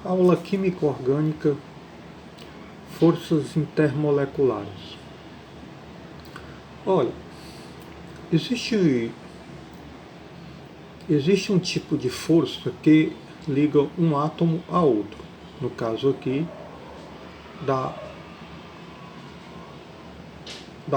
Aula Química Orgânica, Forças Intermoleculares. Olha, existe um tipo de força que liga um átomo a outro. No caso aqui, da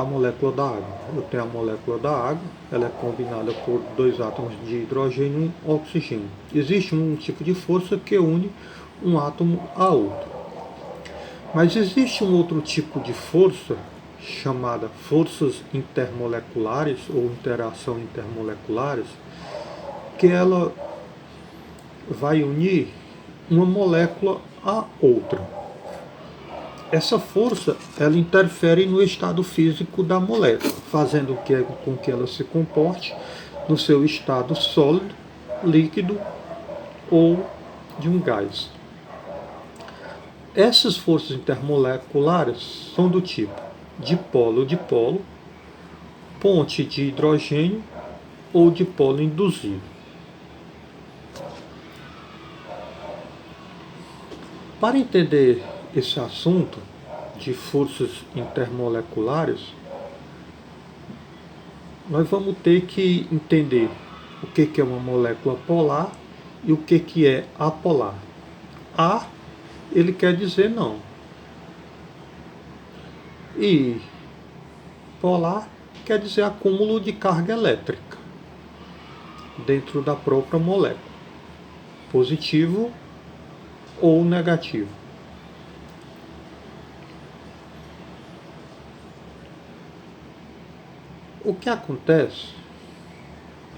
molécula da água. Eu tenho a molécula da água, ela é combinada por dois átomos de hidrogênio e um oxigênio. Existe um tipo de força que une um átomo a outro. Mas existe um outro tipo de força, chamada forças intermoleculares ou interação intermoleculares, que ela vai unir uma molécula a outra. Essa força, ela interfere no estado físico da molécula, fazendo com que ela se comporte no seu estado sólido, líquido ou de um gás. Essas forças intermoleculares são do tipo dipolo-dipolo, ponte de hidrogênio ou dipolo induzido. Para entender esse assunto de forças intermoleculares, nós vamos ter que entender o que é uma molécula polar e o que é apolar. A, ele quer dizer não. E polar quer dizer acúmulo de carga elétrica dentro da própria molécula, positivo ou negativo. O que acontece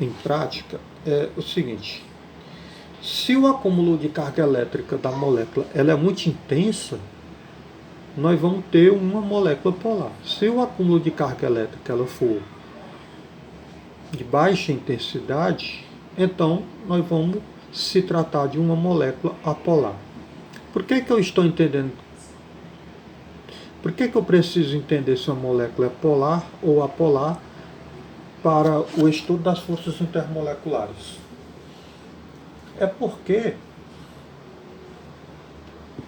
em prática é o seguinte: se o acúmulo de carga elétrica da molécula ela é muito intensa, nós vamos ter uma molécula polar. Se o acúmulo de carga elétrica ela for de baixa intensidade, então nós vamos se tratar de uma molécula apolar. Por que eu estou entendendo? Por que eu preciso entender se uma molécula é polar ou apolar para o estudo das forças intermoleculares? É porque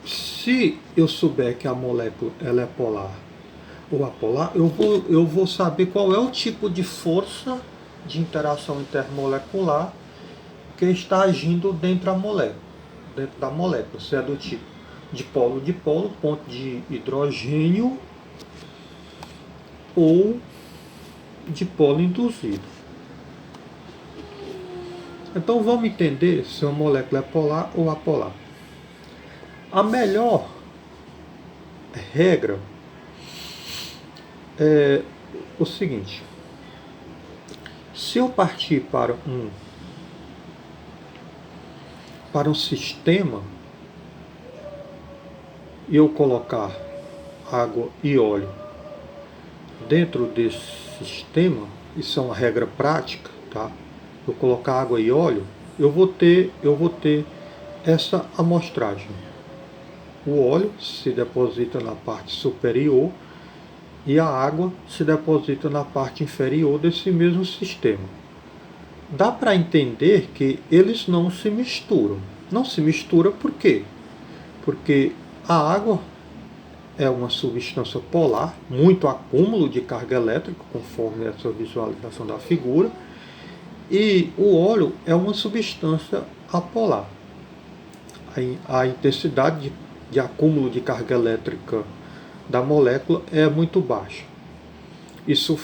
se eu souber que a molécula ela é polar ou apolar, eu vou saber qual é o tipo de força de interação intermolecular que está agindo dentro da molécula, se é do tipo dipolo-dipolo, ponto de hidrogênio ou dipolo induzido. Então vamos entender se uma molécula é polar ou apolar. A melhor regra é o seguinte: se eu partir para um sistema e eu colocar água e óleo dentro desse sistema, isso é uma regra prática, tá? Eu colocar água e óleo, eu vou ter essa amostragem. O óleo se deposita na parte superior e a água se deposita na parte inferior desse mesmo sistema. Dá para entender que eles não se misturam. Não se mistura por quê? Porque a água é uma substância polar, muito acúmulo de carga elétrica, conforme essa visualização da figura, e o óleo é uma substância apolar. A intensidade de acúmulo de carga elétrica da molécula é muito baixa. Isso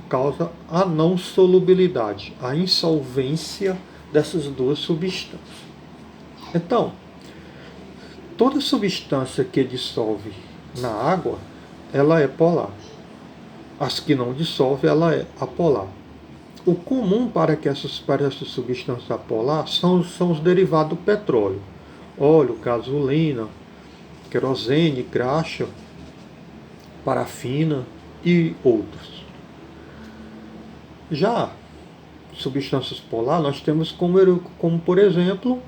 causa a não solubilidade, a insolvência dessas duas substâncias. Então, toda substância que dissolve na água, ela é polar. As que não dissolve, ela é apolar. O comum para essas substâncias apolar são os derivados do petróleo: óleo, gasolina, querosene, graxa, parafina e outros. Já substâncias polar, nós temos como por exemplo,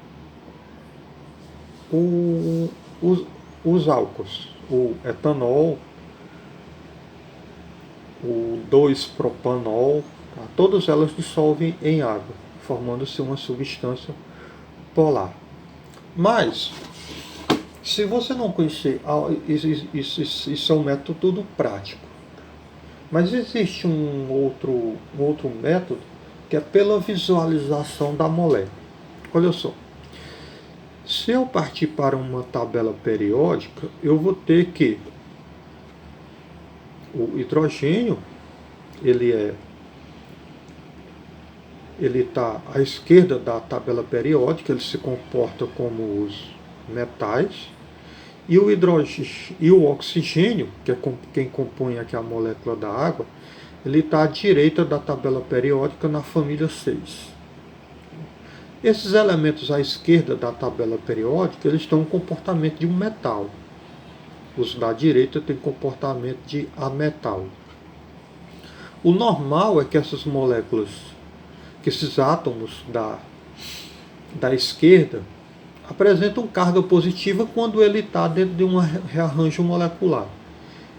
os álcools, o etanol, o 2-propanol, tá? Todas elas dissolvem em água, formando-se uma substância polar. Mas Se você não conhecer, isso é um método tudo prático. Mas existe um outro método que é pela visualização da molécula. Olha só, se eu partir para uma tabela periódica, eu vou ter que o hidrogênio, ele está à esquerda da tabela periódica, ele se comporta como os metais, e o hidrogênio e o oxigênio, que é quem compõe aqui a molécula da água, ele está à direita da tabela periódica na família 6. Esses elementos à esquerda da tabela periódica, eles têm um comportamento de um metal. Os da direita têm comportamento de ametal. O normal é que essas moléculas, que esses átomos da esquerda, apresentam carga positiva quando ele está dentro de um rearranjo molecular.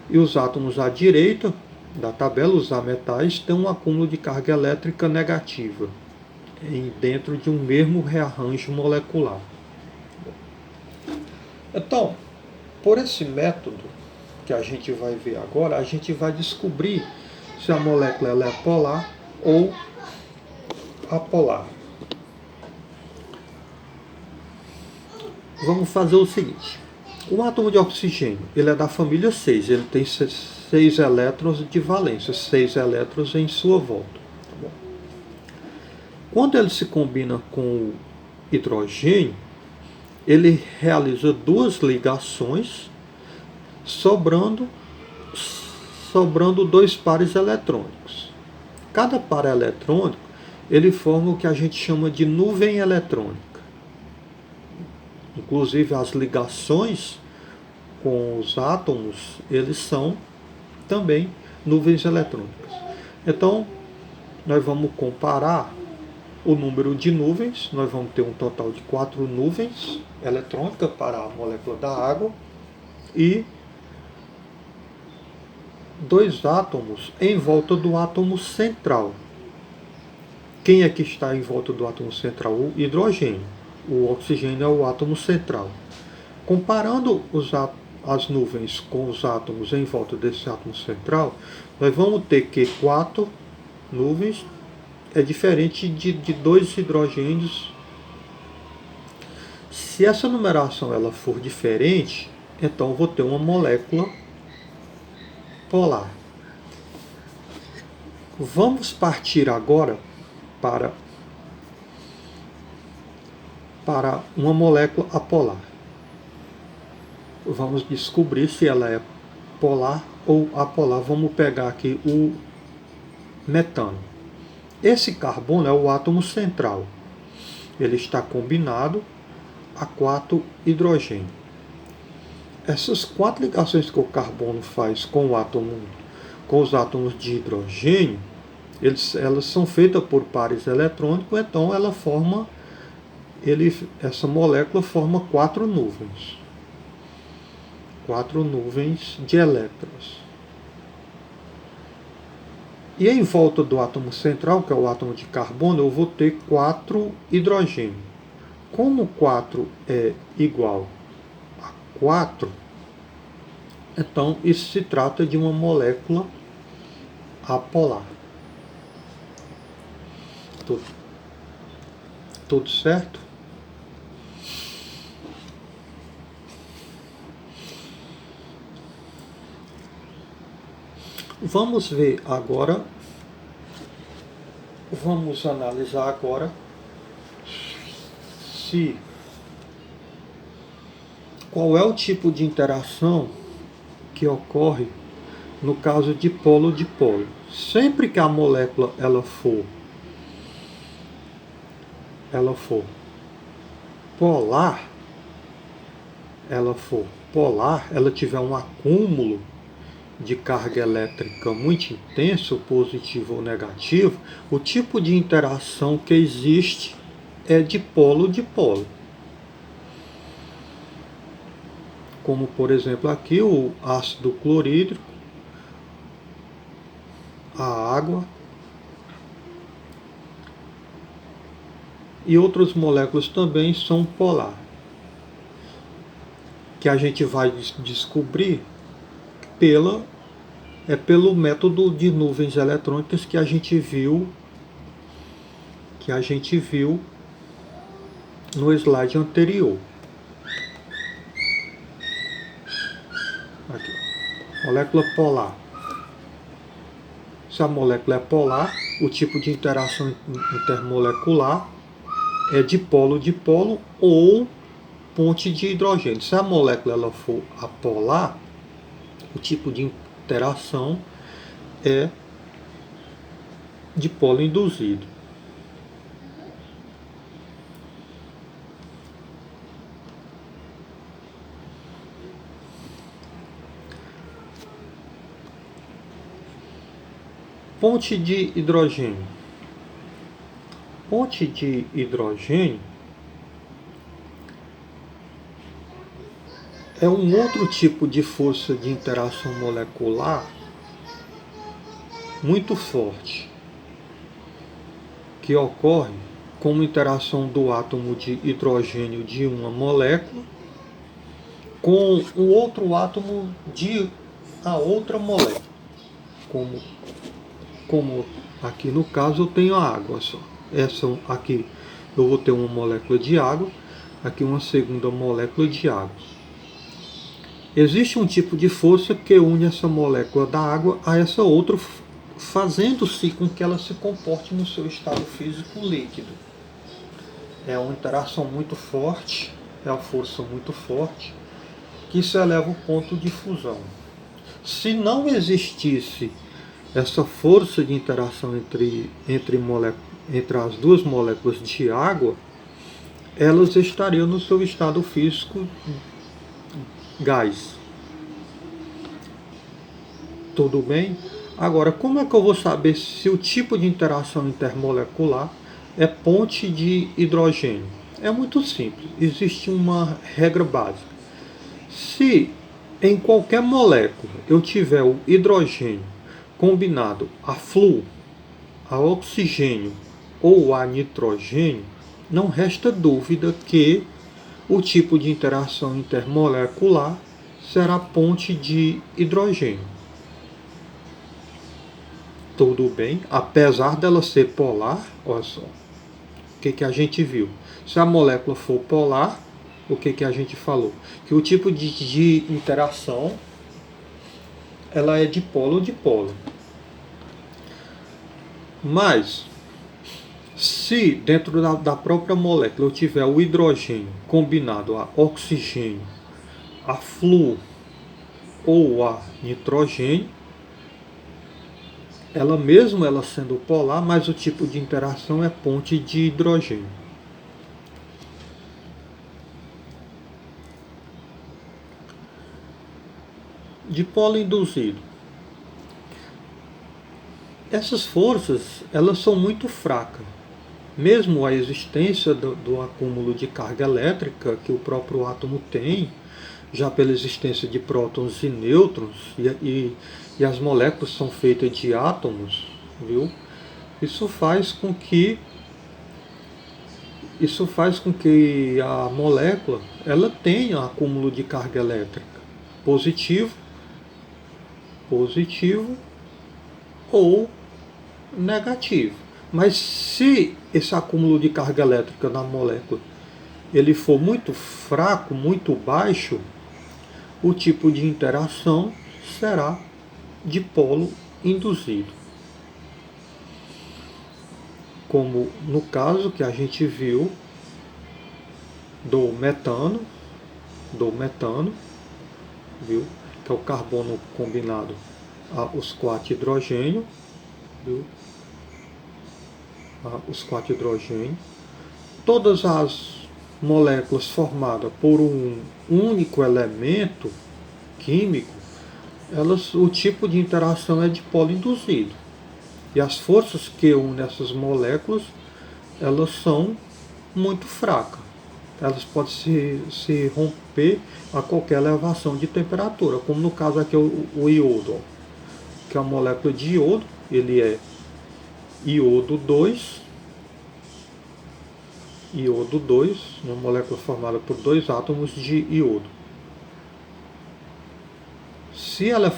E os átomos à direita da tabela, os ametais, têm um acúmulo de carga elétrica negativa dentro de um mesmo rearranjo molecular. Então, por esse método que a gente vai ver agora, a gente vai descobrir se a molécula ela é polar ou apolar. Vamos fazer o seguinte. O átomo de oxigênio, ele é da família 6, ele tem 6 elétrons de valência, 6 elétrons em sua volta. Quando ele se combina com o hidrogênio, ele realiza duas ligações, sobrando 2 pares eletrônicos. Cada par eletrônico, ele forma o que a gente chama de nuvem eletrônica. Inclusive as ligações com os átomos, eles são também nuvens eletrônicas. Então, nós vamos comparar o número de nuvens, nós vamos ter um total de 4 nuvens eletrônicas para a molécula da água e 2 átomos em volta do átomo central. Quem é que está em volta do átomo central? O hidrogênio. O oxigênio é o átomo central. Comparando as nuvens com os átomos em volta desse átomo central, nós vamos ter que 4 nuvens é diferente de 2 hidrogênios. Se essa numeração ela for diferente, então eu vou ter uma molécula polar. Vamos partir agora para uma molécula apolar. Vamos descobrir se ela é polar ou apolar. Vamos pegar aqui o metano. Esse carbono é o átomo central. Ele está combinado a 4 hidrogênios. Essas 4 ligações que o carbono faz com os átomos de hidrogênio, elas são feitas por pares eletrônicos, então essa molécula forma 4 nuvens. 4 nuvens de elétrons. E em volta do átomo central, que é o átomo de carbono, eu vou ter 4 hidrogênios. Como 4 é igual a 4, então isso se trata de uma molécula apolar. Tudo certo? Vamos ver agora, vamos analisar agora qual é o tipo de interação que ocorre no caso de polo-dipolo. Sempre que a molécula ela for polar, ela tiver um acúmulo de carga elétrica muito intenso, positivo ou negativo, o tipo de interação que existe é de polo-dipolo. Como, por exemplo, aqui o ácido clorídrico, a água e outras moléculas também são polar. que a gente vai descobrir pelo método de nuvens eletrônicas que a gente viu no slide anterior. Aqui, molécula polar. Se a molécula é polar, o tipo de interação intermolecular é dipolo-dipolo ou ponte de hidrogênio. Se a molécula ela for apolar, o tipo de interação é dipolo induzido. Ponte de hidrogênio. Ponte de hidrogênio é um outro tipo de força de interação molecular muito forte, que ocorre como interação do átomo de hidrogênio de uma molécula com o outro átomo de a outra molécula. Como aqui no caso eu tenho a água só. Essa aqui eu vou ter uma molécula de água, aqui uma segunda molécula de água. Existe um tipo de força que une essa molécula da água a essa outra, fazendo-se com que ela se comporte no seu estado físico líquido. É uma interação muito forte, é uma força muito forte, que se eleva ao ponto de fusão. Se não existisse essa força de interação entre as duas moléculas de água, elas estariam no seu estado físico gás. Tudo bem? Agora, como é que eu vou saber se o tipo de interação intermolecular é ponte de hidrogênio? É muito simples. Existe uma regra básica. Se em qualquer molécula eu tiver o hidrogênio combinado a flúor, a oxigênio ou a nitrogênio, não resta dúvida que o tipo de interação intermolecular será ponte de hidrogênio. Tudo bem? Apesar dela ser polar, olha só, o que a gente viu? Se a molécula for polar, o que a gente falou? Que o tipo de interação ela é dipolo-dipolo. Mas se dentro da própria molécula eu tiver o hidrogênio combinado a oxigênio, a flúor ou a nitrogênio, ela sendo polar, mas o tipo de interação é ponte de hidrogênio. Dipolo induzido. Essas forças elas são muito fracas. Mesmo a existência do acúmulo de carga elétrica que o próprio átomo tem, já pela existência de prótons e nêutrons, e as moléculas são feitas de átomos, viu? Isso faz com que a molécula ela tenha acúmulo de carga elétrica positivo ou negativo. Mas se esse acúmulo de carga elétrica na molécula ele for muito fraco, muito baixo, o tipo de interação será dipolo induzido. Como no caso que a gente viu do metano, viu? Que é o carbono combinado os 4 hidrogênios, viu? Os 4 hidrogênios. Todas as moléculas formadas por um único elemento químico, o tipo de interação é dipolo induzido. E as forças que unem essas moléculas, elas são muito fracas. Elas podem se romper a qualquer elevação de temperatura, como no caso aqui o iodo, que é a molécula de iodo, ele é iodo 2, uma molécula formada por 2 átomos de iodo. si ela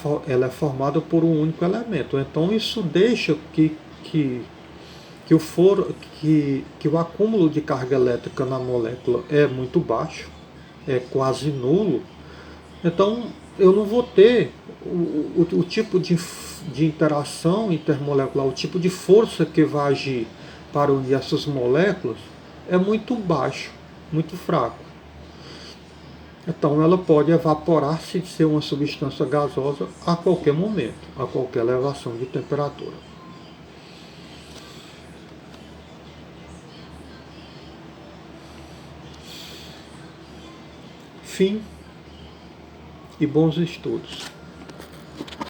é formada por um único elemento. Então isso deixa que o foro, que o acúmulo de carga elétrica na molécula é muito baixo, é quase nulo. Então eu não vou ter o tipo de interação intermolecular, o tipo de força que vai agir para unir essas moléculas é muito baixo, muito fraco. Então ela pode evaporar-se de ser uma substância gasosa a qualquer momento, a qualquer elevação de temperatura. Fim e bons estudos.